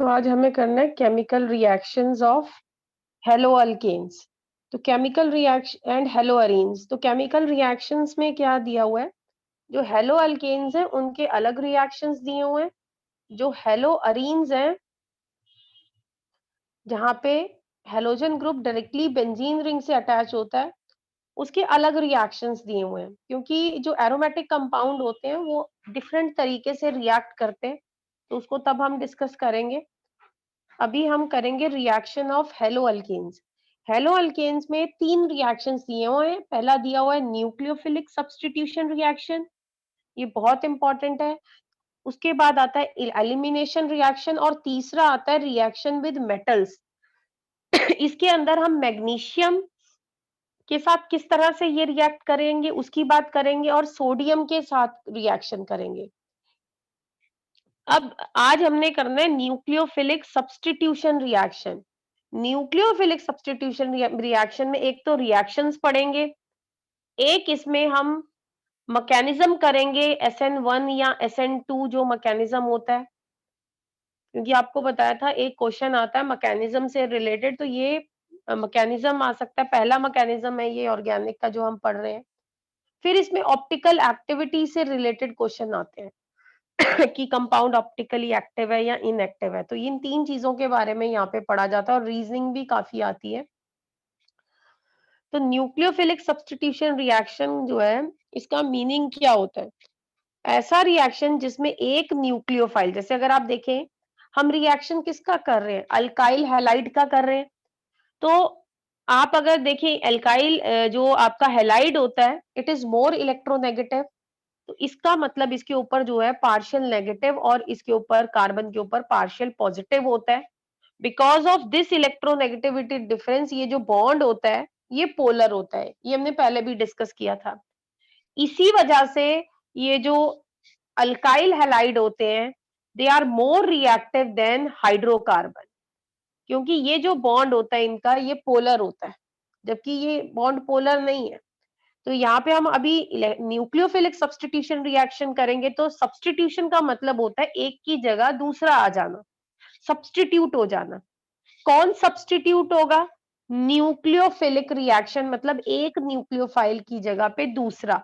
तो आज हमें करना है chemical reactions of hello alkanes. तो chemical reaction and halo arenes. तो केमिकल रिएक्शंस में क्या दिया हुआ है? जो हेलो अल्केन्स हैं उनके अलग रिएक्शंस दिए हुए हैं। जो हेलो अरीन्स हैं जहाँ पे halogen group directly benzene ring से अटैच होता है, उसके अलग रिएक्शंस दिए हुए हैं, क्योंकि जो एरोमेटिक कंपाउंड होते हैं वो डिफरेंट तरीके से रिएक्ट करते हैं। तो उसको तब हम डिस्कस करेंगे। अभी हम करेंगे reaction of hello alkanes. Haloalkanes में 3 रिएक्शंस दिए हुए हैं। पहला दिया हुआ है न्यूक्लियोफिलिक सब्स्टिट्यूशन रिएक्शन, ये बहुत इंपॉर्टेंट है। उसके बाद आता है एलिमिनेशन रिएक्शन और तीसरा आता है रिएक्शन विद मेटल्स। इसके अंदर हम मैग्नीशियम के साथ किस तरह से ये रिएक्ट करेंगे उसकी बात करेंगे और सोडियम के साथ रिएक्शन करेंगे। अब आज हमने करना है nucleophilic substitution reaction. Nucleophilic substitution reaction में एक तो रिएक्शंस पढ़ेंगे, एक इसमें हम मैकेनिज्म करेंगे SN1 या SN2 जो मैकेनिज्म होता है, क्योंकि आपको बताया था एक क्वेश्चन आता है मैकेनिज्म से रिलेटेड, तो ये मैकेनिज्म आ सकता है। पहला मैकेनिज्म है ये ऑर्गेनिक का जो हम पढ़ रहे हैं। फिर इसमें ऑप्टिकल एक्टिविटी से रिलेटेड क्वेश्चन आते हैं कि कंपाउंड ऑप्टिकली एक्टिव है या इनएक्टिव है। तो इन 3 चीजों के बारे में यहाँ पे पढ़ा जाता है और रीजनिंग भी काफी आती है। तो न्यूक्लियोफिलिक सब्स्टिट्यूशन रिएक्शन जो है, इसका मीनिंग क्या होता है? ऐसा रिएक्शन जिसमें एक न्यूक्लियोफाइल, जैसे अगर आप देखें हम रिएक्शन किसका कर रहे हैं, अल्काइल हैलाइड का कर रहे हैं। तो आप अगर देखें एल्काइल जो आपका हैलाइड होता है, इट इज मोर इलेक्ट्रोनेगेटिव। तो इसका मतलब इसके ऊपर जो है पार्शियल नेगेटिव और इसके ऊपर कार्बन के ऊपर पार्शियल पॉजिटिव होता है। Because of this electronegativity difference, ये जो बॉन्ड होता है ये पोलर होता है। ये हमने पहले भी डिस्कस किया था। इसी वजह से ये जो अल्काइल हैलाइड होते हैं, they are more reactive than hydrocarbon, क्योंकि ये जो बॉन्ड होता है इनका ये पोलर होता है, जबकि ये बॉन्ड पोलर नहीं है। तो यहाँ पे हम अभी न्यूक्लियोफिलिक सब्स्टिट्यूशन रिएक्शन करेंगे। तो सब्स्टिट्यूशन का मतलब होता है एक की जगह दूसरा आ जाना, सब्स्टिट्यूट हो जाना। कौन सब्स्टिट्यूट होगा? न्यूक्लियोफिलिक रिएक्शन, मतलब एक न्यूक्लियोफाइल की जगह पे दूसरा।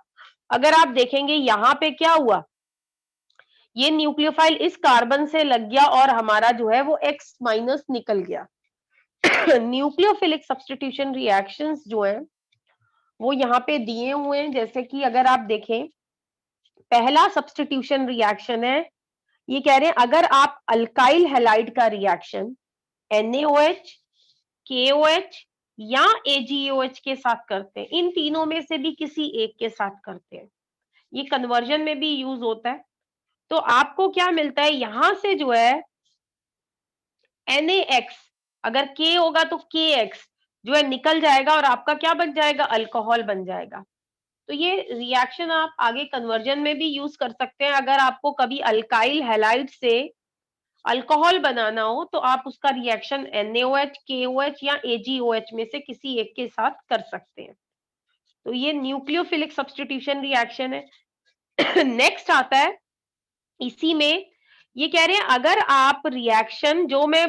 अगर आप देखेंगे यहाँ पे क्या हुआ, ये न्यूक्लियोफाइल इस कार्बन से लग गया और हमारा जो है वो X माइनस निकल गया। न्यूक्लियोफिलिक सब्स्टिट्यूशन रिएक्शंस जो है वो यहाँ पे दिए हुए हैं। जैसे कि अगर आप देखें, पहला सब्स्टिट्यूशन रिएक्शन है, ये कह रहे हैं अगर आप अल्काइल हैलाइड का रिएक्शन NaOH, KOH या AgOH के साथ करते हैं, इन तीनों में से भी किसी एक के साथ करते हैं, ये कन्वर्जन में भी यूज होता है। तो आपको क्या मिलता है यहां से जो है NaX, अगर K होगा तो KX जो है निकल जाएगा और आपका क्या बन जाएगा, अल्कोहल बन जाएगा। तो ये रिएक्शन आप आगे कन्वर्जन में भी यूज कर सकते हैं। अगर आपको कभी अल्काइल हैलाइड से अल्कोहल बनाना हो तो आप उसका रिएक्शन NaOH, KOH या AgOH में से किसी एक के साथ कर सकते हैं। तो ये न्यूक्लियोफिलिक सब्स्टिट्यूशन रिएक्शन है। नेक्स्ट आता है इसी में, ये कह रहे हैं अगर आप रिएक्शन जो मैं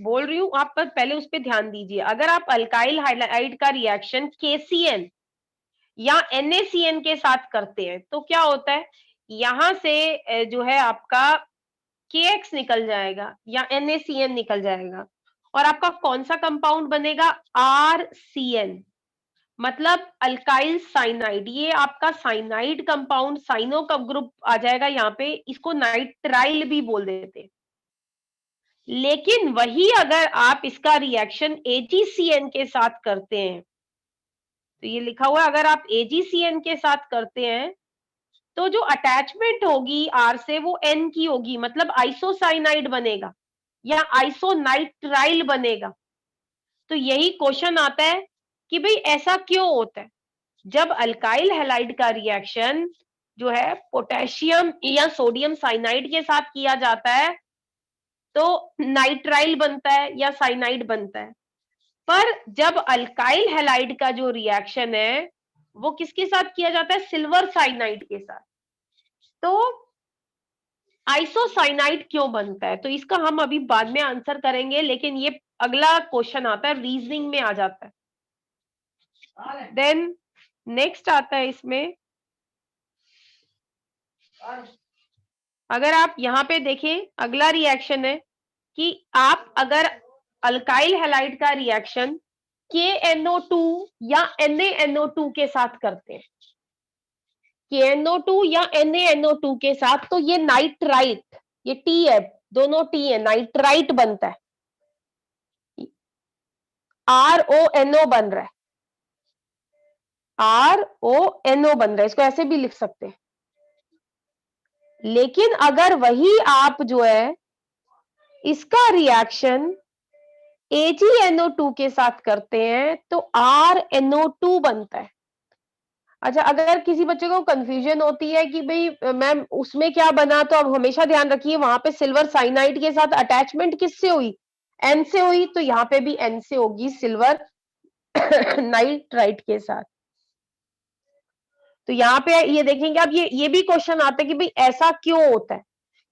बोल रही हूं आप पहले उस पर ध्यान दीजिए। अगर आप अल्काइल हाइलाइड का रिएक्शन KCN या NaCN के साथ करते हैं तो क्या होता है, यहां से जो है आपका KX निकल जाएगा या NaCN निकल जाएगा और आपका कौन सा कंपाउंड बनेगा, RCN, मतलब अल्काइल साइनाइड। ये आपका साइनाइड कंपाउंड, साइनो का ग्रुप आ जाएगा यहाँ पे, इसको नाइट्राइल भी बोल देते हैं। लेकिन वही अगर आप इसका रिएक्शन AgCN के साथ करते हैं, तो ये लिखा हुआ है अगर आप AgCN के साथ करते हैं तो जो अटैचमेंट होगी R से वो N की होगी, मतलब आइसोसाइनाइड बनेगा या आइसोनाइट्राइल बनेगा। तो यही क्वेश्चन आता है कि भाई ऐसा क्यों होता है, जब अल्काइल हैलाइड का रिएक्शन जो है पोटेशियम या सोडियम साइनाइड के साथ किया जाता है तो नाइट्राइल बनता है या साइनाइड बनता है। पर जब अल्काइल हैलाइड का जो रिएक्शन है वो किसके साथ किया जाता है, सिल्वर साइनाइड के साथ। तो आइसोसाइनाइड क्यों बनता है, तो इसका हम अभी बाद में आंसर करेंगे, लेकिन ये अगला क्वेश्चन आता है, रीजनिंग में आ जाता है। देन नेक्स्ट आता है इसमें, अगर आप यहां पे देखें, अगला रिएक्शन है कि आप अगर अल्काइल हैलाइड का रिएक्शन KNO2 या NaNO2 के साथ करते हैं, KNO2 या NaNO2 के साथ, तो ये नाइट्राइट, ये टी है, दोनों टी है, नाइट्राइट बनता है, RONO बन रहा है, RONO बन रहा है, इसको ऐसे भी लिख सकते हैं। लेकिन अगर वही आप जो है इसका रिएक्शन AgNO2 के साथ करते हैं तो RNO2 बनता है। अच्छा, अगर किसी बच्चे को कंफ्यूजन होती है कि भाई मैम उसमें क्या बना, तो अब हमेशा ध्यान रखिए वहां पे सिल्वर साइनाइड के साथ अटैचमेंट किससे हुई, N से हुई, तो यहाँ पे भी N से होगी, सिल्वर नाइट्राइट के साथ। तो यहाँ पे ये देखेंगे आप, ये भी क्वेश्चन आता है कि भाई ऐसा क्यों होता है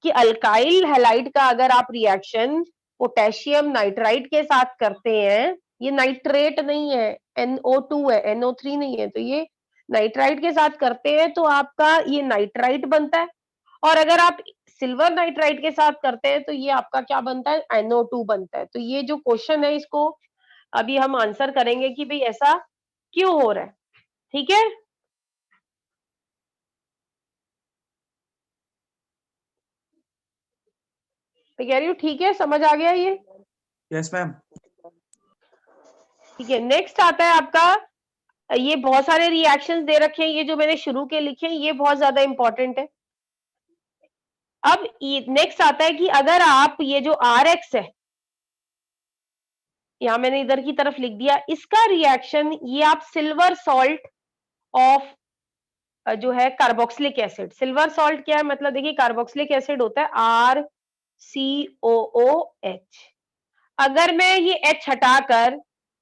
कि अल्काइल हैलाइड का अगर आप रिएक्शन पोटेशियम नाइट्राइट के साथ करते हैं, ये नाइट्रेट नहीं है, NO2 है, NO3 नहीं है, तो ये नाइट्राइट के साथ करते हैं तो आपका ये नाइट्राइट बनता है, और अगर आप सिल्वर नाइट्राइट के साथ करते हैं तो ये आपका क्या बनता है, NO2 बनता है। तो ये जो क्वेश्चन है इसको अभी हम आंसर करेंगे कि भाई ऐसा क्यों हो रहा है, ठीक है। तो कह रही हूँ ठीक है, समझ आ गया ये? Yes ma'am. ठीक है, नेक्स्ट आता है आपका, ये बहुत सारे रिएक्शंस दे रखे हैं, ये जो मैंने शुरू के लिखे हैं ये बहुत ज्यादा इंपॉर्टेंट है। अब नेक्स्ट आता है कि अगर आप ये जो RX है, यहां मैंने इधर की तरफ लिख दिया, इसका रिएक्शन ये आप सिल्वर सॉल्ट ऑफ जो है कार्बोक्सिलिक एसिड, सिल्वर सॉल्ट क्या है मतलब, देखिए कार्बोक्सिलिक एसिड होता है RCOOH। अगर मैं ये H हटाकर,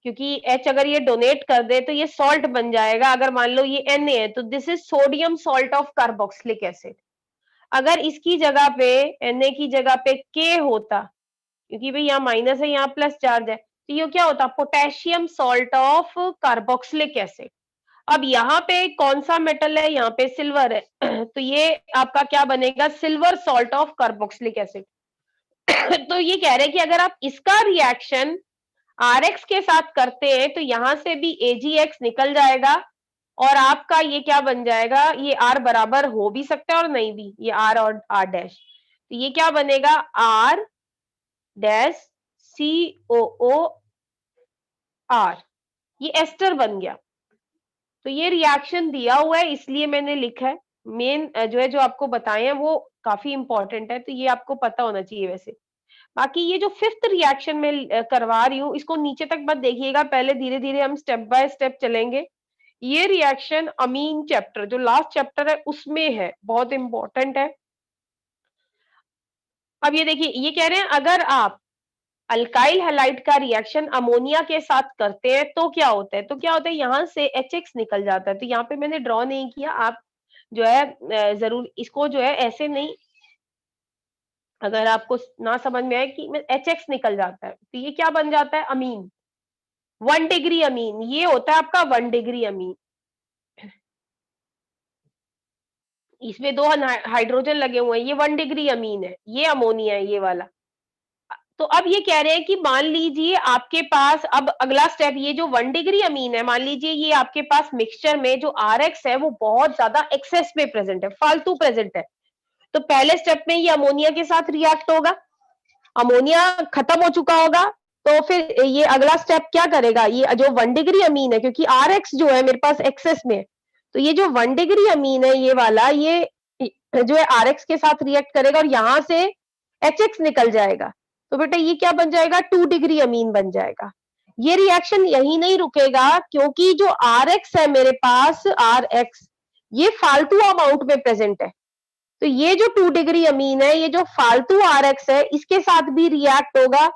क्योंकि H अगर ये डोनेट कर दे तो ये सॉल्ट बन जाएगा, अगर मान लो ये Na है तो this is sodium salt of carboxylic acid. अगर इसकी जगह पे Na की जगह पे K होता, क्योंकि भाई यहाँ माइनस है यहाँ प्लस चार्ज है, तो ये क्या होता, potassium salt of carboxylic acid. अब यहाँ पे कौन सा मेटल है, यहाँ पे सिल्वर है तो ये आपका क्या बनेगा, silver salt of carboxylic acid. तो ये कह रहे हैं कि अगर आप इसका रिएक्शन RX के साथ करते हैं तो यहां से भी AgX निकल जाएगा, और आपका ये क्या बन जाएगा, ये R बराबर हो भी सकता है और नहीं भी, ये R और R डैश, तो ये क्या बनेगा, R डैश COOR, ये एस्टर बन गया। तो ये रिएक्शन दिया हुआ है इसलिए मैंने लिखा है, मेन जो है जो आपको बताए हैं वो काफी इंपॉर्टेंट है, तो ये आपको पता होना चाहिए। वैसे बाकी ये जो फिफ्थ रिएक्शन में करवा रही हूँ इसको नीचे तक मत देखिएगा, पहले धीरे धीरे हम स्टेप बाय स्टेप चलेंगे। ये रिएक्शन अमीन चैप्टर जो लास्ट चैप्टर है उसमें है, बहुत इंपॉर्टेंट है। अब ये देखिए, ये कह रहे हैं अगर आप अल्काइल हैलाइड का रिएक्शन अमोनिया के साथ करते हैं तो क्या होता है, तो क्या होता है, यहां से HX निकल जाता है। तो यहाँ पे मैंने ड्रॉ नहीं किया, आप जो है जरूर इसको जो है ऐसे नहीं, अगर आपको ना समझ में आए कि HX निकल जाता है तो ये क्या बन जाता है, अमीन, 1 डिग्री अमीन, ये होता है आपका 1 डिग्री अमीन। इसमें 2 हाइड्रोजन लगे हुए हैं, ये 1 डिग्री अमीन है, ये अमोनिया है ये वाला। तो अब ये कह रहे हैं कि मान लीजिए आपके पास, अब अगला स्टेप, ये जो 1 डिग्री अमीन है, मान लीजिए ये आपके पास मिक्सचर में जो RX है वो बहुत ज्यादा एक्सेस में प्रेजेंट है, फालतू प्रेजेंट है, तो पहले स्टेप में ये अमोनिया के साथ रिएक्ट होगा, अमोनिया खत्म हो चुका होगा, तो फिर ये अगला स्टेप क्या करेगा, ये जो 1 डिग्री अमीन है, क्योंकि RX जो है मेरे पास एक्सेस में है, तो ये जो 1 डिग्री अमीन है ये वाला, ये जो है RX के साथ रिएक्ट करेगा और यहां से HX निकल जाएगा, तो बेटा ये क्या बन जाएगा, 2 डिग्री अमीन बन जाएगा। ये रिएक्शन यही नहीं रुकेगा, क्योंकि जो RX है मेरे पास, RX ये फालतू अमाउंट में प्रेजेंट है, तो ये जो 2 डिग्री अमीन है, ये जो फालतू RX है इसके साथ भी रिएक्ट होगा।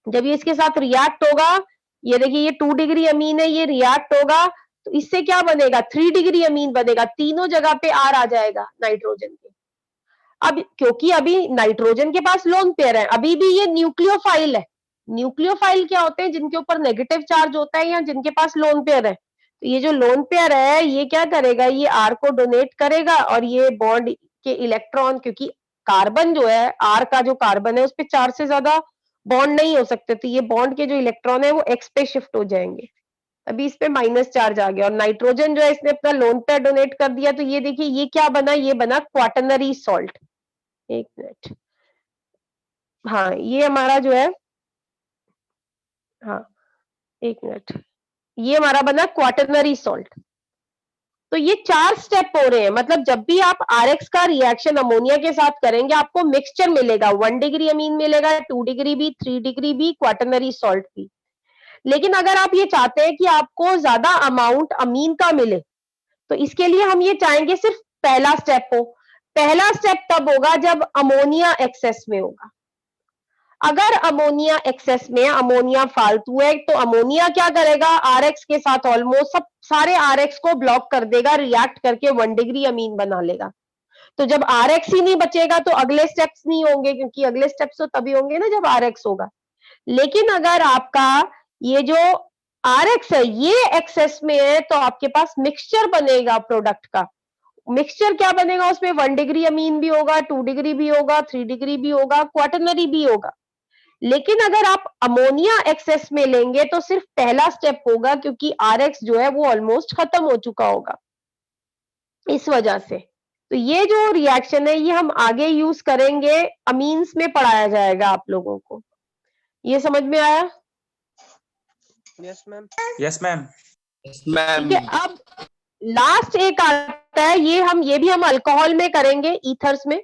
जब ये इसके साथ रिएक्ट होगा, ये देखिए ये 2 डिग्री अमीन है, ये रिएक्ट होगा, तो इससे क्या बनेगा, 3 डिग्री अमीन बनेगा, तीनों जगह पे R आ जाएगा नाइट्रोजन के। अब क्योंकि अभी नाइट्रोजन के पास लोन पेयर है, अभी भी ये न्यूक्लियोफाइल है। न्यूक्लियोफाइल क्या होते हैं? जिनके ऊपर नेगेटिव चार्ज होता है या जिनके पास लोन पेयर है। तो ये जो लोन पेयर है ये क्या करेगा? ये आर को डोनेट करेगा और ये बॉन्ड के इलेक्ट्रॉन, क्योंकि कार्बन जो है, आर का जो कार्बन है उस पे 4 से ज्यादा बॉन्ड नहीं हो सकते, तो ये बॉन्ड के जो इलेक्ट्रॉन है वो एक्स पे शिफ्ट हो जाएंगे। अभी इस पे माइनस चार्ज आ गया और नाइट्रोजन जो है इसने अपना लोन पेयर डोनेट कर दिया, तो ये देखिए ये क्या बना? ये बना क्वाटरनरी सॉल्ट। एक मिनट, हाँ ये हमारा जो है, हाँ एक मिनट, ये हमारा बना क्वाटरनरी सॉल्ट। तो ये 4 स्टेप हो रहे हैं, मतलब जब भी आप आरएक्स का रिएक्शन अमोनिया के साथ करेंगे आपको मिक्सचर मिलेगा, 1 डिग्री अमीन मिलेगा, 2 डिग्री भी, 3 डिग्री भी, क्वाटरनरी सॉल्ट भी। लेकिन अगर आप ये चाहते हैं कि आपको ज्यादा अमाउंट अमीन का मिले, तो इसके लिए हम ये चाहेंगे सिर्फ पहला स्टेप हो। पहला स्टेप तब होगा जब अमोनिया एक्सेस में होगा। अगर अमोनिया एक्सेस में, अमोनिया फालतू है, तो अमोनिया क्या करेगा? आरएक्स के साथ ऑलमोस्ट सब सारे आरएक्स को ब्लॉक कर देगा, रिएक्ट करके 1 डिग्री अमीन बना लेगा। तो जब आरएक्स ही नहीं बचेगा तो अगले स्टेप्स नहीं होंगे, क्योंकि अगले स्टेप्स तो तभी होंगे ना जब आरएक्स होगा। लेकिन अगर आपका ये जो आरएक्स है ये एक्सेस में है, तो आपके पास मिक्सचर बनेगा प्रोडक्ट का। मिक्सचर क्या बनेगा? उसमें 1 डिग्री अमीन भी होगा, 2 डिग्री भी होगा, 3 डिग्री भी होगा, क्वाटरनरी भी होगा। लेकिन अगर आप अमोनिया एक्सेस में लेंगे तो सिर्फ पहला स्टेप होगा, क्योंकि आरएक्स जो है वो ऑलमोस्ट खत्म हो चुका होगा इस वजह से। तो ये जो रिएक्शन है ये हम आगे यूज करेंगे, अमीन्स में पढ़ाया जाएगा आप लोगों को। ये समझ में आया? Yes ma'am. Yes ma'am. ठीक है। अब लास्ट एक आता है, ये भी हम अल्कोहल में करेंगे, ईथर्स में।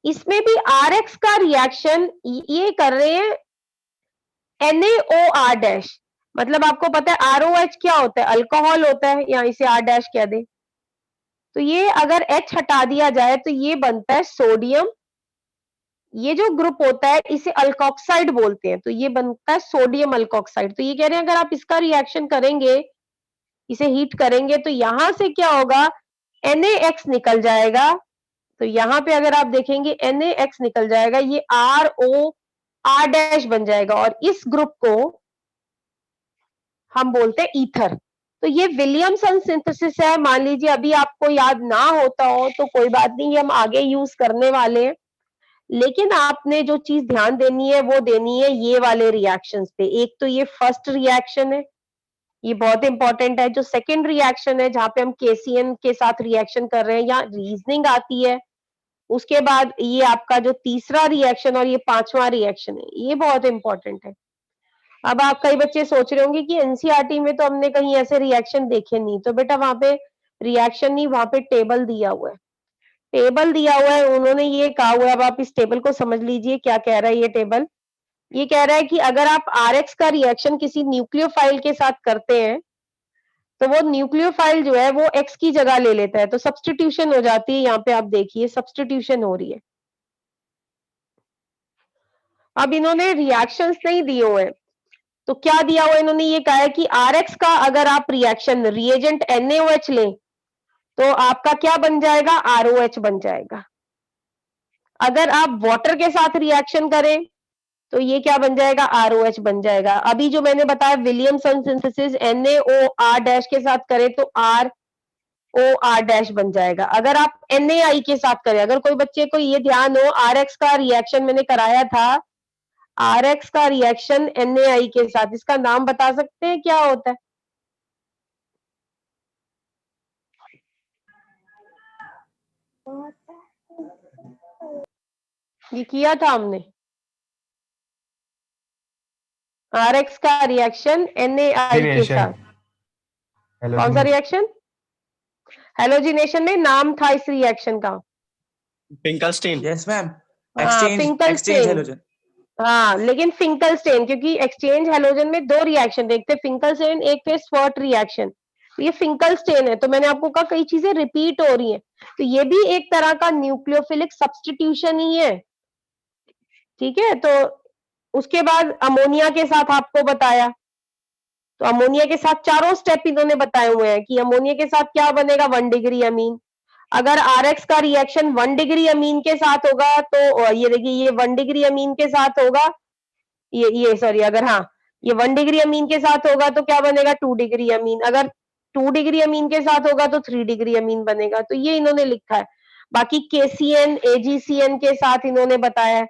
इसमें भी आरएक्स का रिएक्शन ये कर रहे हैं NaOR डैश, मतलब आपको पता है ROH क्या होता है? अल्कोहल होता है, या इसे R डैश कह दे। तो ये अगर H हटा दिया जाए तो ये बनता है सोडियम। ये जो ग्रुप होता है इसे अल्कोक्साइड बोलते हैं, तो ये बनता है सोडियम अल्कोक्साइड। तो ये कह रहे हैं अगर आप इसका रिएक्शन करेंगे, इसे हीट करेंगे, तो यहां से क्या होगा? NaX निकल जाएगा। तो यहाँ पे अगर आप देखेंगे NaX निकल जाएगा, ये ROR डैश बन जाएगा और इस ग्रुप को हम बोलते हैं ईथर। तो ये विलियमसन सिंथेसिस है। मान लीजिए अभी आपको याद ना होता हो तो कोई बात नहीं, हम आगे यूज करने वाले हैं। लेकिन आपने जो चीज ध्यान देनी है वो देनी है ये वाले रिएक्शंस पे। एक तो ये फर्स्ट रिएक्शन है, ये बहुत इंपॉर्टेंट है। जो सेकंड रिएक्शन है जहां पे हम KCN के साथ रिएक्शन कर रहे हैं या रीजनिंग आती है, उसके बाद ये आपका जो तीसरा रिएक्शन और ये 5वां रिएक्शन है, ये बहुत इंपॉर्टेंट है। अब आप कई बच्चे सोच रहे होंगे कि एनसीईआरटी में तो हमने कहीं ऐसे रिएक्शन देखे नहीं, तो बेटा वहां पे रिएक्शन नहीं, वहां पे टेबल दिया हुआ है। टेबल दिया हुआ है, उन्होंने ये कहा हुआ है, अब आप इस टेबल को समझ लीजिए क्या कह रहा है ये टेबल। ये कह रहा है कि अगर आप आरएक्स का रिएक्शन किसी न्यूक्लियोफाइल के साथ करते हैं, तो वो न्यूक्लियोफाइल जो है वो एक्स की जगह ले लेता है, तो सब्स्टिट्यूशन हो जाती है। यहाँ पे आप देखिए सब्स्टिट्यूशन हो रही है। अब इन्होंने रिएक्शंस नहीं दिए हुए हैं, तो क्या दिया हुआ? इन्होंने ये कहा है कि आरएक्स का अगर आप रिएक्शन रिएजेंट NaOH लें तो आपका क्या बन जाएगा? ROH बन जाएगा। अगर आप वाटर के साथ रिएक्शन करें तो ये क्या बन जाएगा? ROH बन जाएगा। अभी जो मैंने बताया विलियमसन सिंथेसिस NaOR डैश के साथ करें तो ROR डैश बन जाएगा। अगर आप NaI के साथ करें, अगर कोई बच्चे को ये ध्यान हो, आरएक्स का रिएक्शन मैंने कराया था, आरएक्स का रिएक्शन NaI के साथ, इसका नाम बता सकते हैं क्या होता है? ये किया था हमने, आरएक्स का रिएक्शन NaI के साथ। कौन सा रिएक्शन? हेलोजिनेशन में नाम था इस रिएक्शन का, फिंकलस्टीन। Yes ma'am. हाँ एक्सचेंज हेलोजन। हाँ, लेकिन फिंकलस्टेन, क्योंकि एक्सचेंज हेलोजन में 2 रिएक्शन देखते, फिंकलस्टेन, एक थे स्वर्ट रिएक्शन। तो ये फिंकलस्टेन है। तो मैंने आपको कहा कई चीजें रिपीट हो रही हैं, तो ये भी एक तरह का न्यूक्लियोफिलिक सब्स्टिट्यूशन ही है। ठीक है। तो उसके बाद अमोनिया के साथ आपको बताया, तो अमोनिया के साथ चारों स्टेप इन्होंने बताए हुए हैं कि अमोनिया के साथ क्या बनेगा? 1 डिग्री अमीन। अगर RX का रिएक्शन 1 डिग्री अमीन के साथ होगा तो ये देखिए ये 1 डिग्री अमीन के साथ होगा, ये सॉरी, अगर हाँ ये 1 डिग्री अमीन के साथ होगा तो क्या बनेगा 2 डिग्री अमीन, अगर 2 डिग्री अमीन के साथ होगा तो 3 डिग्री अमीन बनेगा। तो ये इन्होंने लिखा है। बाकी KCN AgCN के साथ इन्होंने बताया है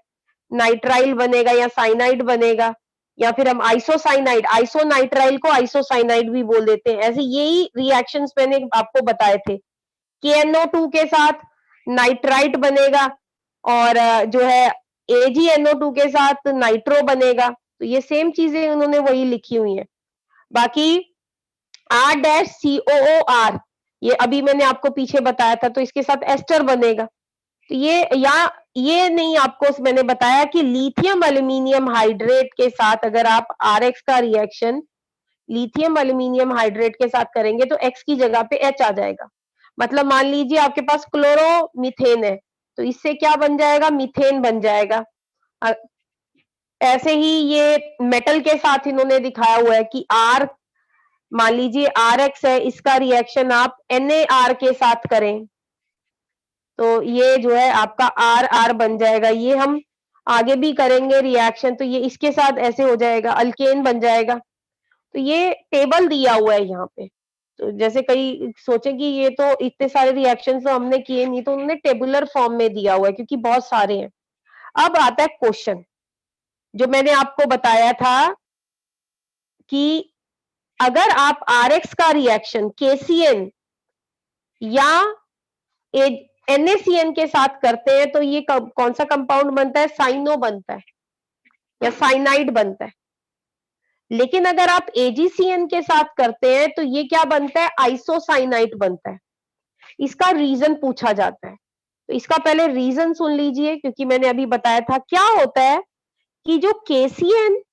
नाइट्राइल बनेगा या साइनाइड बनेगा, या फिर हम आइसोसाइनाइड, आइसोनाइट्राइल को आइसोसाइनाइड भी बोल देते हैं। ऐसे यही रिएक्शंस मैंने आपको बताए थे। KNO2 के साथ नाइट्राइट बनेगा और जो है AgNO2 के साथ नाइट्रो बनेगा। तो ये सेम चीजें उन्होंने वही लिखी हुई है। बाकी R-COOR, ये अभी मैंने आपको पीछे बताया था, तो इसके साथ एस्टर बनेगा। तो ये नहीं आपको मैंने बताया कि लिथियम एल्यूमिनियम हाइड्रेट के साथ अगर आप RX का रिएक्शन लिथियम एल्यूमिनियम हाइड्रेट के साथ करेंगे तो X की जगह पे H आ जाएगा। मतलब मान लीजिए आपके पास क्लोरोमीथेन है, तो इससे क्या बन जाएगा, मीथेन बन जाएगा। ऐसे ही ये मेटल के साथ इन्होंने दिखाया हुआ है कि मान लीजिए RX है, इसका रिएक्शन आप NaR के साथ करें तो ये जो है आपका RR बन जाएगा। ये हम आगे भी करेंगे रिएक्शन, तो ये इसके साथ ऐसे हो जाएगा, अल्केन बन जाएगा। तो ये टेबल दिया हुआ है यहाँ पे। तो जैसे कई सोचे कि ये तो इतने सारे रिएक्शन तो हमने किए नहीं, तो उन्होंने टेबुलर फॉर्म में दिया हुआ है क्योंकि बहुत सारे हैं। अब आता है क्वेश्चन, जो मैंने आपको बताया था कि अगर आप RX का रिएक्शन KCN या NaCN के साथ करते हैं तो ये कौन सा कंपाउंड बनता है, साइनो बनता है या साइनाइड बनता है। लेकिन अगर आप AgCN के साथ करते हैं तो ये क्या बनता है, आइसोसाइनाइड बनता है। इसका रीजन पूछा जाता है, तो इसका पहले रीजन सुन लीजिए, क्योंकि मैंने अभी बताया था क्या होता है कि जो KCN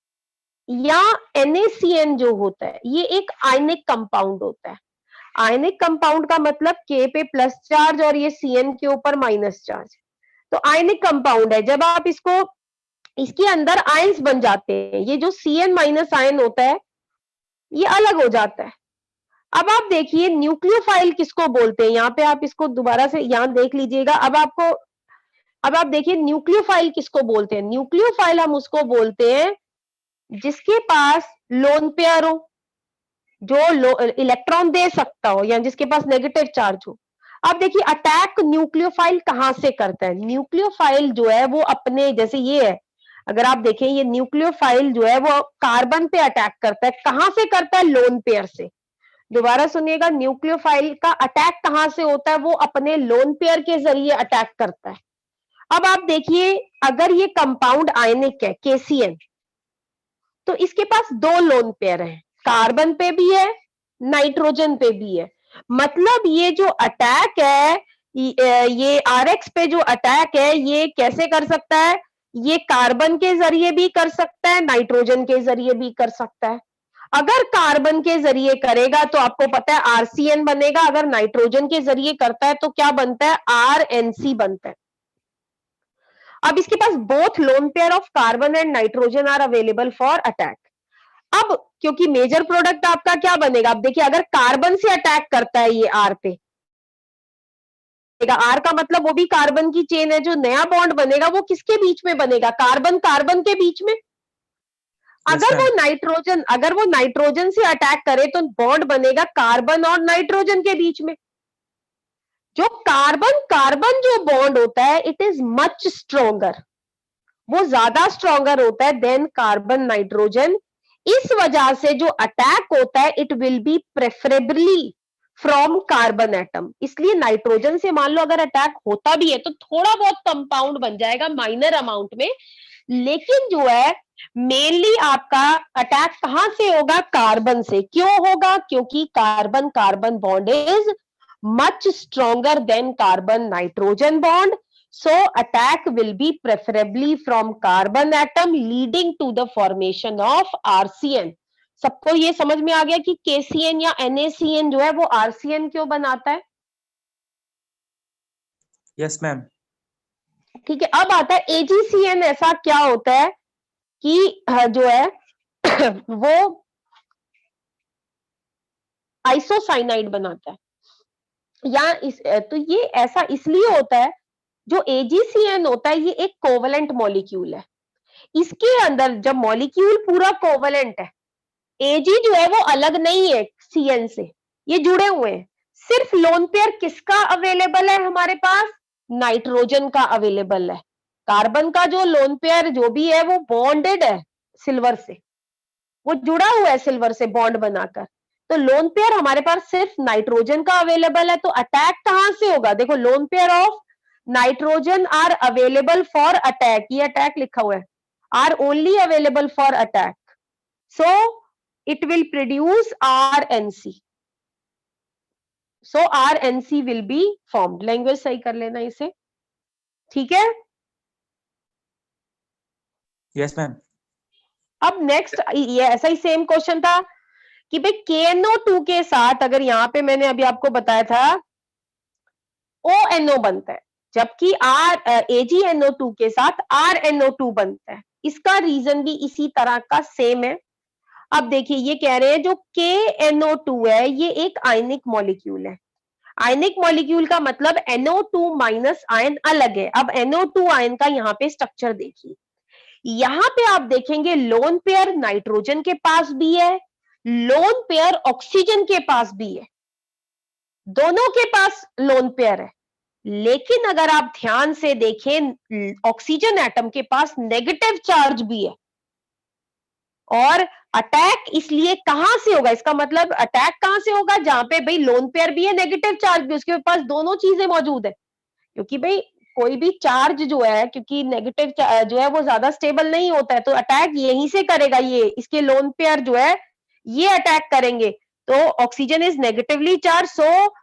या NaCN जो होता है ये एक आयनिक कंपाउंड होता है। आयनिक कंपाउंड का मतलब K पे प्लस चार्ज और ये CN के ऊपर माइनस चार्ज, तो आयनिक कंपाउंड है। जब आप इसको इसके अंदर आयंस बन जाते हैं, ये जो CN माइनस आयन होता है ये अलग हो जाता है। अब आप देखिए न्यूक्लियोफाइल किसको बोलते हैं, यहाँ पे आप इसको दोबारा से यहाँ देख लीजिएगा। अब आप देखिए न्यूक्लियोफाइल किसको बोलते हैं। न्यूक्लियोफाइल हम उसको बोलते हैं जिसके पास लोन पेयर हो, जो इलेक्ट्रॉन दे सकता हो या जिसके पास नेगेटिव चार्ज हो। अब देखिए अटैक न्यूक्लियोफाइल कहां से करता है। न्यूक्लियोफाइल जो है वो अपने, जैसे ये है, अगर आप देखें ये न्यूक्लियोफाइल जो है वो कार्बन पे अटैक करता है। कहां से करता है, लोन पेयर से। दोबारा सुनिएगा, न्यूक्लियोफाइल का अटैक कहां से होता है, वो अपने लोन पेयर के जरिए अटैक करता है। अब आप देखिए अगर ये कंपाउंड आयनिक है KCN, तो इसके पास दो लोन पेयर हैं, कार्बन पे भी है नाइट्रोजन पे भी है। मतलब ये जो अटैक है, ये RX पे जो अटैक है ये कैसे कर सकता है, ये कार्बन के जरिए भी कर सकता है, नाइट्रोजन के जरिए भी कर सकता है। अगर कार्बन के जरिए करेगा तो आपको पता है RCN बनेगा, अगर नाइट्रोजन के जरिए करता है तो क्या बनता है, RNC बनता है। अब इसके पास both lone pair of carbon and nitrogen are available for attack. अब क्योंकि मेजर प्रोडक्ट आपका क्या बनेगा, अब देखिए अगर कार्बन से अटैक करता है ये R पे, R का मतलब वो भी कार्बन की चेन है, जो नया बॉन्ड बनेगा वो किसके बीच में बनेगा, कार्बन कार्बन के बीच में। अगर वो नाइट्रोजन से अटैक करे तो बॉन्ड बनेगा कार्बन और नाइट्रोजन के बीच में। जो कार्बन कार्बन जो बॉन्ड होता है इट इज मच स्ट्रोंगर, वो ज्यादा स्ट्रोंगर होता है देन कार्बन नाइट्रोजन। इस वजह से जो अटैक होता है it will be preferably from carbon atom. इसलिए नाइट्रोजन से मान लो अगर अटैक होता भी है तो थोड़ा बहुत कंपाउंड बन जाएगा माइनर अमाउंट में, लेकिन जो है मेनली आपका अटैक कहां से होगा, कार्बन से। क्यों होगा, क्योंकि carbon carbon bond is much stronger then carbon nitrogen bond, so attack will be preferably from carbon atom leading to the formation of RCN। सबको ये समझ में आ गया कि KCN या NaCN जो है वो RCN क्यों बनाता है। Yes ma'am. ठीक है, अब आता है AgCN। ऐसा क्या होता है कि जो है वो आइसोसाइनाइड बनाता है। या तो ये ऐसा इसलिए होता है, जो AgCN होता है ये एक कोवलेंट मॉलिक्यूल है। इसके अंदर जब मॉलिक्यूल पूरा कोवलेंट है, Ag जो है वो अलग नहीं है CN से, ये जुड़े हुए हैं। सिर्फ लोन पेयर किसका अवेलेबल है हमारे पास? नाइट्रोजन का अवेलेबल है। कार्बन का जो लोन पेयर जो भी है वो बॉन्डेड है सिल्वर से, वो जुड़ा हुआ है सिल्वर से बॉन्ड बनाकर। तो लोन पेयर हमारे पास सिर्फ नाइट्रोजन का अवेलेबल है, तो अटैक कहां से होगा? देखो, lone pair of nitrogen are available for attack, ये अटैक लिखा हुआ है, are only available for attack, so it will produce RNC, so RNC will be formed. Language सही कर लेना इसे, ठीक है? Yes ma'am. अब नेक्स्ट ये ऐसा ही सेम क्वेश्चन था कि भाई KNO2 के साथ, अगर यहां पे मैंने अभी आपको बताया था ONO बनता है, जबकि AgNO2 के साथ RNO2 बनता है। इसका रीजन भी इसी तरह का सेम है। अब देखिए, ये कह रहे हैं जो KNO2 है ये एक आयनिक मॉलिक्यूल है। आयनिक मॉलिक्यूल का मतलब NO2 माइनस आयन अलग है। अब NO2 आयन का यहाँ पे स्ट्रक्चर देखिए, यहां पे आप देखेंगे लोन पेयर नाइट्रोजन के पास भी है, लोन पेयर ऑक्सीजन के पास भी है, दोनों के पास लोन पेयर है। लेकिन अगर आप ध्यान से देखें, ऑक्सीजन एटम के पास नेगेटिव चार्ज भी है। और अटैक इसलिए कहां से होगा? इसका मतलब अटैक कहां से होगा? जहां पे भाई लोन पेयर भी है, नेगेटिव चार्ज भी, उसके पास दोनों चीजें मौजूद है। क्योंकि भाई कोई भी चार्ज जो है, क्योंकि नेगेटिव जो है वो ज्यादा स्टेबल नहीं होता है, तो अटैक यहीं से करेगा, ये इसके लोन पेयर जो है ये अटैक करेंगे। तो oxygen is negatively charge, so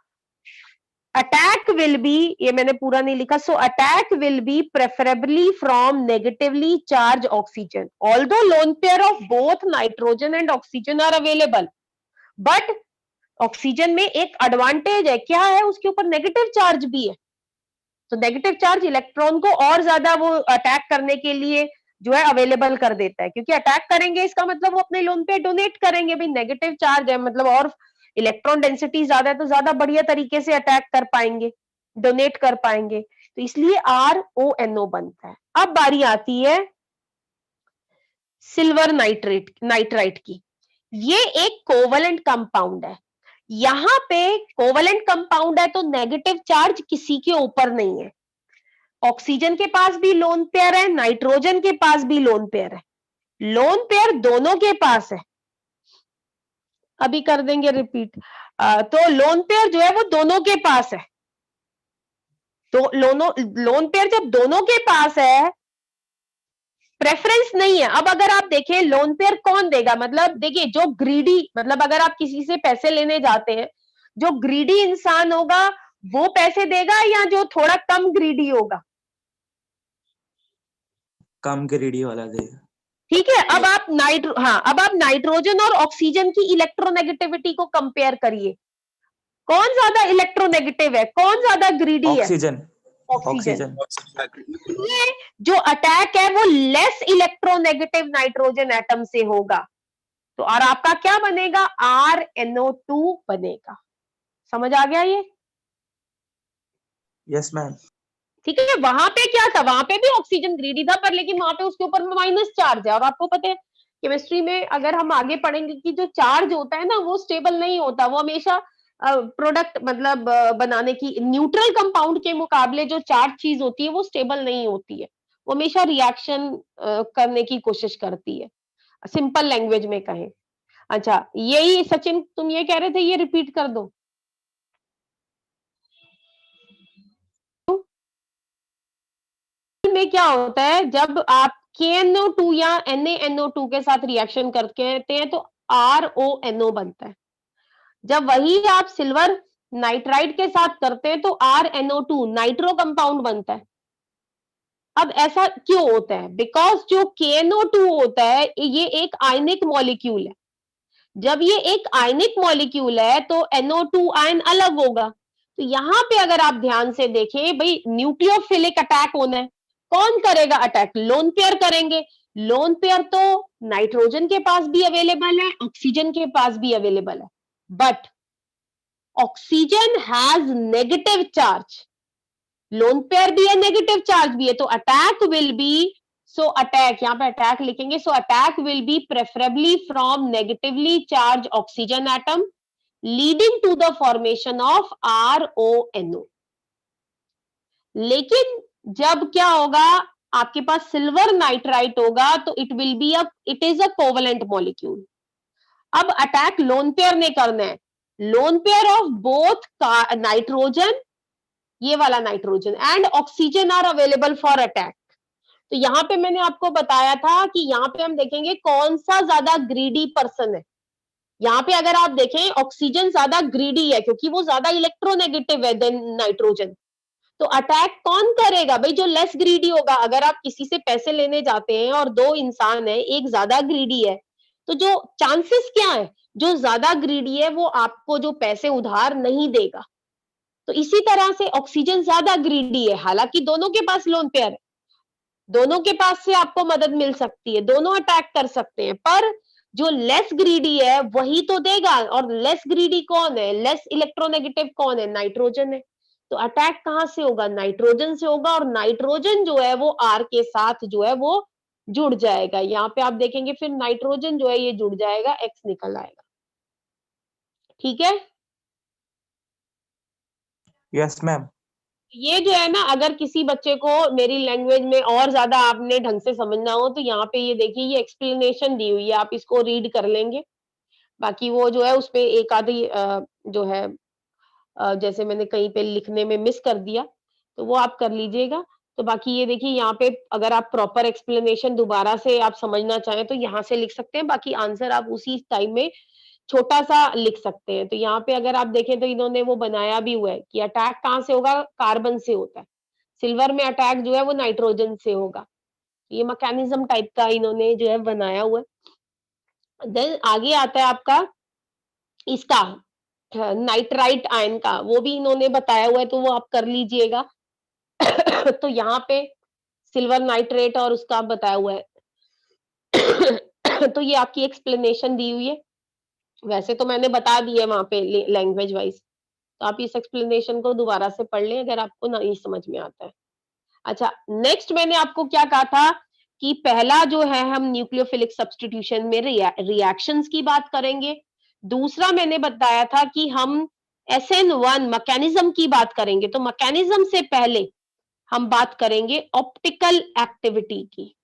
attack will be, ये मैंने पूरा नहीं लिखा, so attack will be preferably from negatively charge oxygen, although lone pair of both nitrogen and oxygen are available, but oxygen में एक एडवांटेज है, क्या है? उसके ऊपर नेगेटिव चार्ज भी है। तो नेगेटिव चार्ज इलेक्ट्रॉन को और ज्यादा वो अटैक करने के लिए जो है अवेलेबल कर देता है, क्योंकि अटैक करेंगे इसका मतलब वो अपने लोन पे डोनेट करेंगे। भाई नेगेटिव चार्ज है मतलब, और इलेक्ट्रॉन डेंसिटी ज्यादा है तो ज्यादा बढ़िया तरीके से अटैक कर पाएंगे, डोनेट कर पाएंगे, तो इसलिए RONO बनता है। अब बारी आती है सिल्वर नाइट्राइट की। ये एक कोवलेंट कंपाउंड है। यहां पे कोवलेंट कंपाउंड है तो नेगेटिव चार्ज किसी के ऊपर नहीं है। ऑक्सीजन के पास भी लोन पेयर है, नाइट्रोजन के पास भी लोन पेयर है, लोन पेयर दोनों के पास है। अभी कर देंगे रिपीट। तो लोन पेयर जो है वो दोनों के पास है। तो लोन पेयर जब दोनों के पास है, प्रेफरेंस नहीं है। अब अगर आप देखें लोन पेयर कौन देगा, मतलब देखिए जो ग्रीडी, मतलब अगर आप किसी से पैसे लेने जाते हैं, जो ग्रीडी इंसान होगा वो पैसे देगा या जो थोड़ा कम ग्रीडी होगा? कम ग्रेडी वाला देगा। ठीक है। अब आप अब आप नाइट्रोजन और ऑक्सीजन की इलेक्ट्रोनेगेटिविटी को कंपेयर करिए, कौन ज्यादा इलेक्ट्रोनेगेटिव है, कौन ज्यादा ग्रीडी है? ऑक्सीजन। ऑक्सीजन। ये जो अटैक है वो लेस इलेक्ट्रोनेगेटिव नाइट्रोजन एटम से होगा, तो और आपका क्या बनेगा? RNO2 बनेगा। समझ आ गया ये? Yes ma'am. ठीक है। वहां पे क्या था? वहां पे भी ऑक्सीजन ग्रीडी था, पर लेकिन वहां पे उसके ऊपर माइनस चार्ज है। और आपको पता है केमिस्ट्री में अगर हम आगे पढ़ेंगे कि जो चार्ज होता है ना वो स्टेबल नहीं होता, वो हमेशा प्रोडक्ट मतलब बनाने की, न्यूट्रल कंपाउंड के मुकाबले जो चार्ज चीज होती है वो स्टेबल नहीं होती है, वो हमेशा रिएक्शन करने की कोशिश करती है, सिंपल लैंग्वेज में कहें। अच्छा, यही सचिन तुम ये कह रहे थे, ये रिपीट कर दो। में क्या होता है, जब आप KNO2 या NaNO2 के साथ रिएक्शन करते हैं तो RONO बनता है। जब वही आप सिल्वर नाइट्राइड के साथ करते हैं तो RNO2 नाइट्रो कंपाउंड बनता है। अब ऐसा क्यों होता है? बिकॉज जो KNO2 होता है ये एक आयनिक मॉलिक्यूल है। जब ये एक आयनिक मॉलिक्यूल है तो NO2 आयन अलग होगा। तो यहां पे अगर आप ध्यान से देखें, भाई न्यूक्लियोफिलिक अटैक होना है, कौन करेगा अटैक? लोन पेयर करेंगे। लोन पेयर तो नाइट्रोजन के पास भी अवेलेबल है, ऑक्सीजन के पास भी अवेलेबल है, but oxygen has negative charge, lone pair भी है, नेगेटिव चार्ज भी है, तो attack will be, so attack, यहाँ पे अटैक लिखेंगे, so attack will be preferably from negatively charge oxygen atom leading to the formation of RONO। लेकिन जब क्या होगा, आपके पास सिल्वर नाइट्राइट होगा तो it will be it is a covalent molecule. अब अटैक लोन पेयर ने करना है, lone pair of both nitrogen, ये वाला nitrogen and oxygen are available for attack. तो यहाँ पे मैंने आपको बताया था कि यहाँ पे हम देखेंगे कौन सा ज्यादा ग्रीडी पर्सन है। यहाँ पे अगर आप देखें ऑक्सीजन ज्यादा ग्रीडी है क्योंकि वो ज्यादा इलेक्ट्रोनेगेटिव है देन नाइट्रोजन। तो अटैक कौन करेगा भाई, जो लेस ग्रीडी होगा। अगर आप किसी से पैसे लेने जाते हैं और दो इंसान है, एक ज्यादा ग्रीडी है, तो जो चांसेस क्या है, जो ज्यादा ग्रीडी है वो आपको जो पैसे उधार नहीं देगा। तो इसी तरह से ऑक्सीजन ज्यादा ग्रीडी है, हालांकि दोनों के पास लोन पेयर है, दोनों के पास से आपको मदद मिल सकती है, दोनों अटैक कर सकते हैं, पर जो लेस ग्रीडी है वही तो देगा। और लेस ग्रीडी कौन है, लेस इलेक्ट्रोनेगेटिव कौन है, नाइट्रोजन है। तो अटैक कहां से होगा, नाइट्रोजन से होगा, और नाइट्रोजन जो है वो आर के साथ जो है वो जुड़ जाएगा। यहाँ पे आप देखेंगे फिर नाइट्रोजन जो है ये जुड़ जाएगा, एक्स निकल आएगा। ठीक है, यस मैम। ये जो है ना, अगर किसी बच्चे को मेरी लैंग्वेज में और ज्यादा आपने ढंग से समझना हो तो यहाँ पे ये देखिए, ये एक्सप्लेनेशन दी हुई है, आप इसको रीड कर लेंगे। बाकी वो जो है उसपे एक आधी जो है जैसे मैंने कहीं पे लिखने में मिस कर दिया तो वो आप कर लीजिएगा। तो बाकी ये देखिए, यहाँ पे अगर आप प्रॉपर एक्सप्लेनेशन दोबारा से आप समझना चाहें तो यहाँ से लिख सकते हैं, बाकी आंसर आप उसी टाइम में छोटा सा लिख सकते हैं। तो यहाँ पे अगर आप देखें तो इन्होंने वो बनाया भी हुआ है कि अटैक कहाँ से होगा, कार्बन से होता है, सिल्वर में अटैक जो है वो नाइट्रोजन से होगा। ये मैकेनिज्म टाइप का इन्होंने जो है बनाया हुआ है। देन आगे आता है आपका इसका नाइट्राइट आयन का, वो भी इन्होंने बताया हुआ है, तो वो आप कर लीजिएगा। तो यहाँ पे सिल्वर नाइट्रेट और उसका बताया हुआ है। तो ये आपकी एक्सप्लेनेशन दी हुई है, वैसे तो मैंने बता दी है वहां पे लैंग्वेज वाइज, तो आप इस एक्सप्लेनेशन को दोबारा से पढ़ लें अगर आपको नहीं समझ में आता है। अच्छा, नेक्स्ट मैंने आपको क्या कहा था कि पहला जो है हम न्यूक्लियोफिलिक सब्स्टिट्यूशन में रिएक्शंस की बात करेंगे। दूसरा मैंने बताया था कि हम SN1 मैकेनिज्म की बात करेंगे। तो मैकेनिज्म से पहले हम बात करेंगे ऑप्टिकल एक्टिविटी की।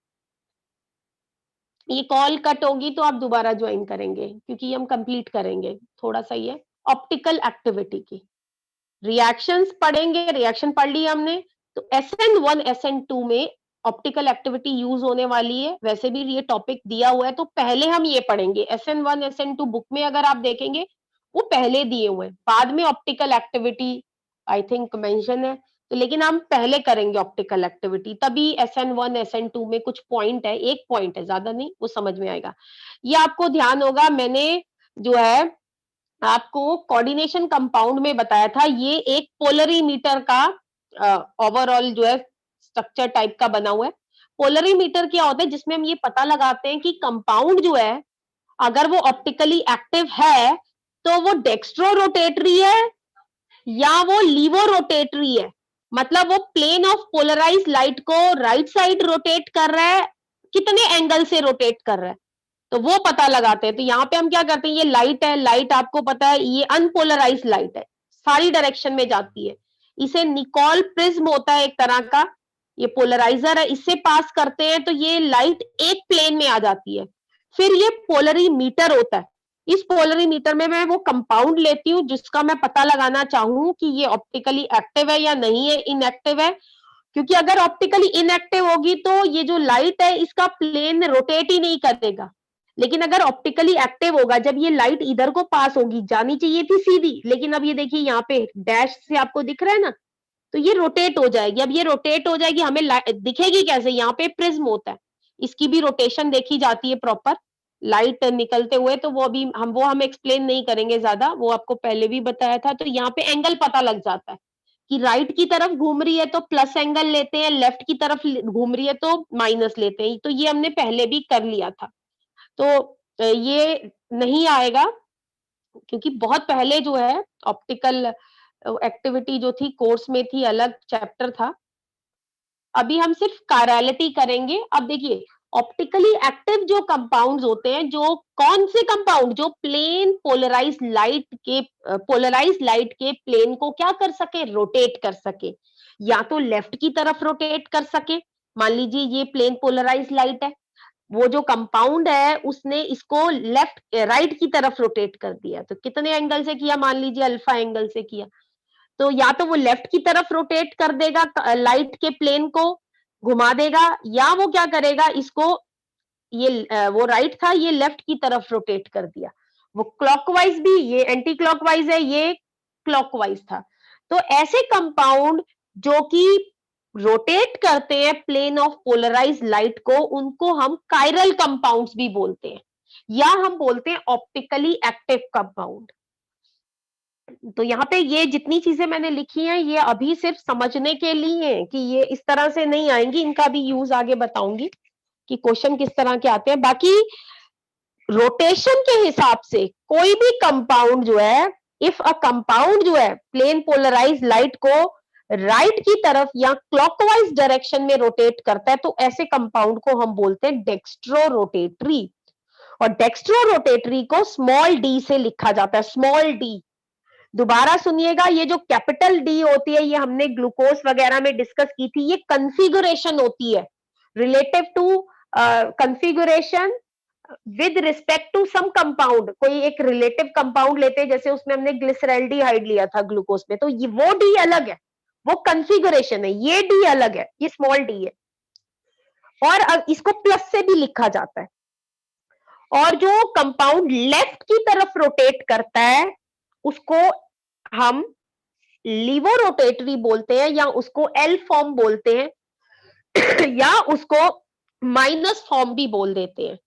ये कॉल कट होगी तो आप दोबारा ज्वाइन करेंगे क्योंकि हम कंप्लीट करेंगे थोड़ा सा ये ऑप्टिकल एक्टिविटी की। रिएक्शंस पढ़ेंगे, रिएक्शन पढ़ ली हमने। तो SN1 SN2 में ऑप्टिकल एक्टिविटी यूज होने वाली है, वैसे भी ये टॉपिक दिया हुआ है तो पहले हम ये पढ़ेंगे। SN1 SN2 बुक में अगर आप देखेंगे वो पहले दिए हुए हैं, बाद में optical activity I think mention है, तो लेकिन हम पहले करेंगे ऑप्टिकल एक्टिविटी, तभी SN1 SN2 में कुछ पॉइंट है, एक पॉइंट है, ज्यादा नहीं, वो समझ में आएगा। ये आपको ध्यान होगा, मैंने जो है आपको कोऑर्डिनेशन कंपाउंड में बताया था, ये एक पोलरीमीटर का ओवरऑल जो है स्ट्रक्चर टाइप का बना हुआ है। पोलरीमीटर क्या होता है, जिसमें हम ये पता लगाते हैं कि कंपाउंड जो है अगर वो ऑप्टिकली एक्टिव है तो वो डेक्स्ट्रो रोटेटरी है या वो लीवो रोटेटरी है। मतलब वो प्लेन ऑफ पोलराइज लाइट को राइट साइड रोटेट कर रहा है, कितने एंगल से रोटेट कर रहा है, तो वो पता लगाते हैं। तो यहाँ पे हम क्या करते हैं, ये लाइट है, लाइट आपको पता है ये अनपोलराइज्ड लाइट है, सारी डायरेक्शन में जाती है। इसे निकोल प्रिज्म होता है एक तरह का, ये पोलराइजर है, इससे पास करते हैं तो ये लाइट एक प्लेन में आ जाती है। फिर ये पोलरीमीटर होता है, इस पोलरीमीटर में मैं वो कंपाउंड लेती हूँ जिसका मैं पता लगाना चाहूँ कि ये ऑप्टिकली एक्टिव है या नहीं है, इनएक्टिव है। क्योंकि अगर ऑप्टिकली इनएक्टिव होगी तो ये जो लाइट है इसका प्लेन रोटेट ही नहीं करेगा, लेकिन अगर ऑप्टिकली एक्टिव होगा, जब ये लाइट इधर को पास होगी, जानी चाहिए थी सीधी, लेकिन अब ये देखिए यहाँ पे डैश से आपको दिख रहा है ना, तो ये रोटेट हो जाएगी। अब ये रोटेट हो जाएगी, हमें दिखेगी कैसे, यहाँ पे प्रिज्म होता है, इसकी भी रोटेशन देखी जाती है प्रॉपर लाइट निकलते हुए, तो वो अभी हम एक्सप्लेन नहीं करेंगे ज्यादा, वो आपको पहले भी बताया था। तो यहाँ पे एंगल पता लग जाता है कि राइट की तरफ घूम रही है तो प्लस एंगल लेते हैं, लेफ्ट की तरफ घूम रही है तो माइनस लेते हैं, तो ये हमने पहले भी कर लिया था, तो ये नहीं आएगा। क्योंकि बहुत पहले जो है ऑप्टिकल एक्टिविटी जो थी कोर्स में थी, अलग चैप्टर था। अभी हम सिर्फ कायरलिटी करेंगे। अब देखिए ऑप्टिकली एक्टिव जो कंपाउंड्स होते हैं, जो कौन से कंपाउंड जो प्लेन पोलराइज लाइट के प्लेन को क्या कर सके, रोटेट कर सके, या तो लेफ्ट की तरफ रोटेट कर सके। मान लीजिए ये प्लेन पोलराइज लाइट है, वो जो कंपाउंड है उसने इसको लेफ्ट राइट की तरफ रोटेट कर दिया, तो कितने एंगल से किया, मान लीजिए अल्फा एंगल से किया, तो या तो वो लेफ्ट की तरफ रोटेट कर देगा लाइट के प्लेन को, घुमा देगा, या वो क्या करेगा, इसको ये वो राइट था, ये लेफ्ट की तरफ रोटेट कर दिया। वो क्लॉकवाइज भी, ये एंटी क्लॉकवाइज है, ये क्लॉकवाइज था। तो ऐसे कंपाउंड जो कि रोटेट करते हैं प्लेन ऑफ पोलराइज लाइट को, उनको हम कायरल कंपाउंड्स भी बोलते हैं, या हम बोलते हैं ऑप्टिकली एक्टिव कंपाउंड। तो यहाँ पे ये जितनी चीजें मैंने लिखी हैं, ये अभी सिर्फ समझने के लिए हैं कि ये इस तरह से नहीं आएंगी, इनका भी यूज आगे बताऊंगी कि क्वेश्चन किस तरह के आते हैं। बाकी रोटेशन के हिसाब से कोई भी कंपाउंड जो है, इफ अ कंपाउंड जो है प्लेन पोलराइज लाइट को राइट की तरफ या क्लॉकवाइज डायरेक्शन में रोटेट करता है, तो ऐसे कंपाउंड को हम बोलते हैं डेक्स्ट्रो रोटेटरी। और डेक्स्ट्रो रोटेटरी को स्मॉल डी से लिखा जाता है, स्मॉल डी। दोबारा सुनिएगा, ये जो कैपिटल डी होती है, ये हमने ग्लूकोज वगैरह में डिस्कस की थी, ये कन्फिगुरेशन होती है relative to configuration with respect to some compound. कोई एक रिलेटिव कंपाउंड लेते हैं, जैसे उसमें हमने ग्लिसरैल्डिहाइड लिया था ग्लूकोज में, तो ये वो डी अलग है, वो कन्फिगुरेशन है, ये डी अलग है, ये स्मॉल डी है। और अब इसको प्लस से भी लिखा जाता है। और जो कंपाउंड लेफ्ट की तरफ रोटेट करता है उसको हम लीवो रोटेटरी बोलते हैं, या उसको एल फॉर्म बोलते हैं या उसको माइनस फॉर्म भी बोल देते हैं।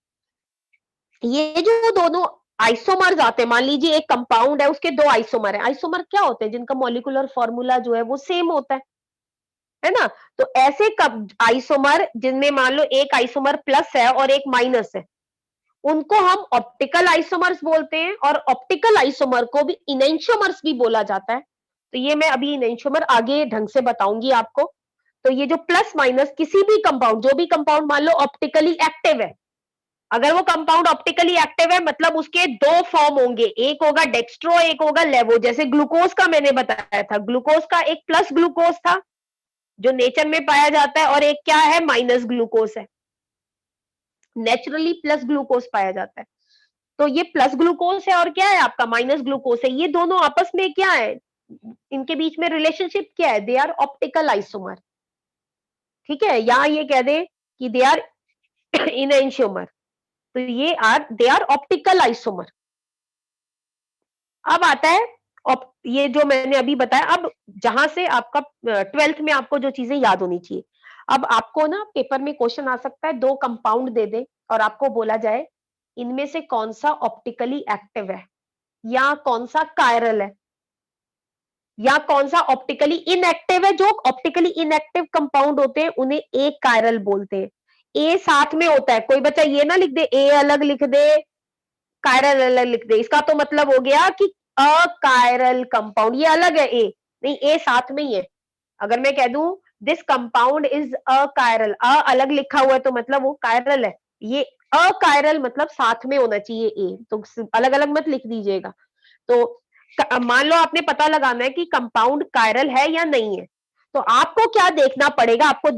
ये जो दोनों आइसोमर्स आते हैं, मान लीजिए एक कंपाउंड है, उसके दो आइसोमर है। आइसोमर क्या होते हैं, जिनका मॉलिक्यूलर फॉर्मूला जो है वो सेम होता है ना। तो ऐसे आइसोमर जिनमें मान लो एक आइसोमर प्लस है और एक माइनस है, उनको हम ऑप्टिकल आइसोमर्स बोलते हैं। और ऑप्टिकल आइसोमर को भी इनेंशियोमर्स भी बोला जाता है। तो ये मैं अभी इनेंशियोमर आगे ढंग से बताऊंगी आपको। तो ये जो प्लस माइनस किसी भी कंपाउंड, जो भी कंपाउंड मान लो ऑप्टिकली एक्टिव है, अगर वो कंपाउंड ऑप्टिकली एक्टिव है मतलब उसके दो फॉर्म होंगे, एक होगा डेक्स्ट्रो, एक होगा लेवो। जैसे ग्लूकोज का मैंने बताया था, ग्लूकोज का एक प्लस ग्लूकोज था जो नेचर में पाया जाता है, और एक क्या है, माइनस ग्लूकोज है, नेचुरली प्लस ग्लूकोज पाया जाता है। तो ये प्लस ग्लूकोज है और क्या है आपका माइनस ग्लूकोज है। ये दोनों आपस में क्या है, इनके बीच में रिलेशनशिप क्या है, दे आर ऑप्टिकल आइसोमर। ठीक है, या ये कह दे कि दे आर इनेंशियोमर। तो दे आर ऑप्टिकल आइसोमर। अब आता है ये जो मैंने अभी बताया। अब जहां से आपका 12th में आपको जो चीजें याद होनी चाहिए, अब आपको ना पेपर में क्वेश्चन आ सकता है, दो कंपाउंड दे दे और आपको बोला जाए इनमें से कौन सा ऑप्टिकली एक्टिव है, या कौन सा कायरल है, या कौन सा ऑप्टिकली इनएक्टिव है। जो ऑप्टिकली इनएक्टिव कंपाउंड होते हैं उन्हें ए कायरल बोलते हैं। ए साथ में होता है, कोई बच्चा ये ना लिख दे ए अलग लिख दे कायरल अलग लिख दे, इसका तो मतलब हो गया कि अकायरल कंपाउंड, ये अलग है ए, नहीं ए साथ में ही है। अगर मैं कह दूं दिस कंपाउंड इज अकायरल, अ अलग लिखा हुआ है तो मतलब वो कायरल है। ये अकायरल मतलब साथ में होना चाहिए ए, तो अलग अलग मत लिख दीजिएगा। तो मान लो आपने पता लगाना है कि कंपाउंड कायरल है या नहीं है, तो आपको क्या देखना पड़ेगा, आपको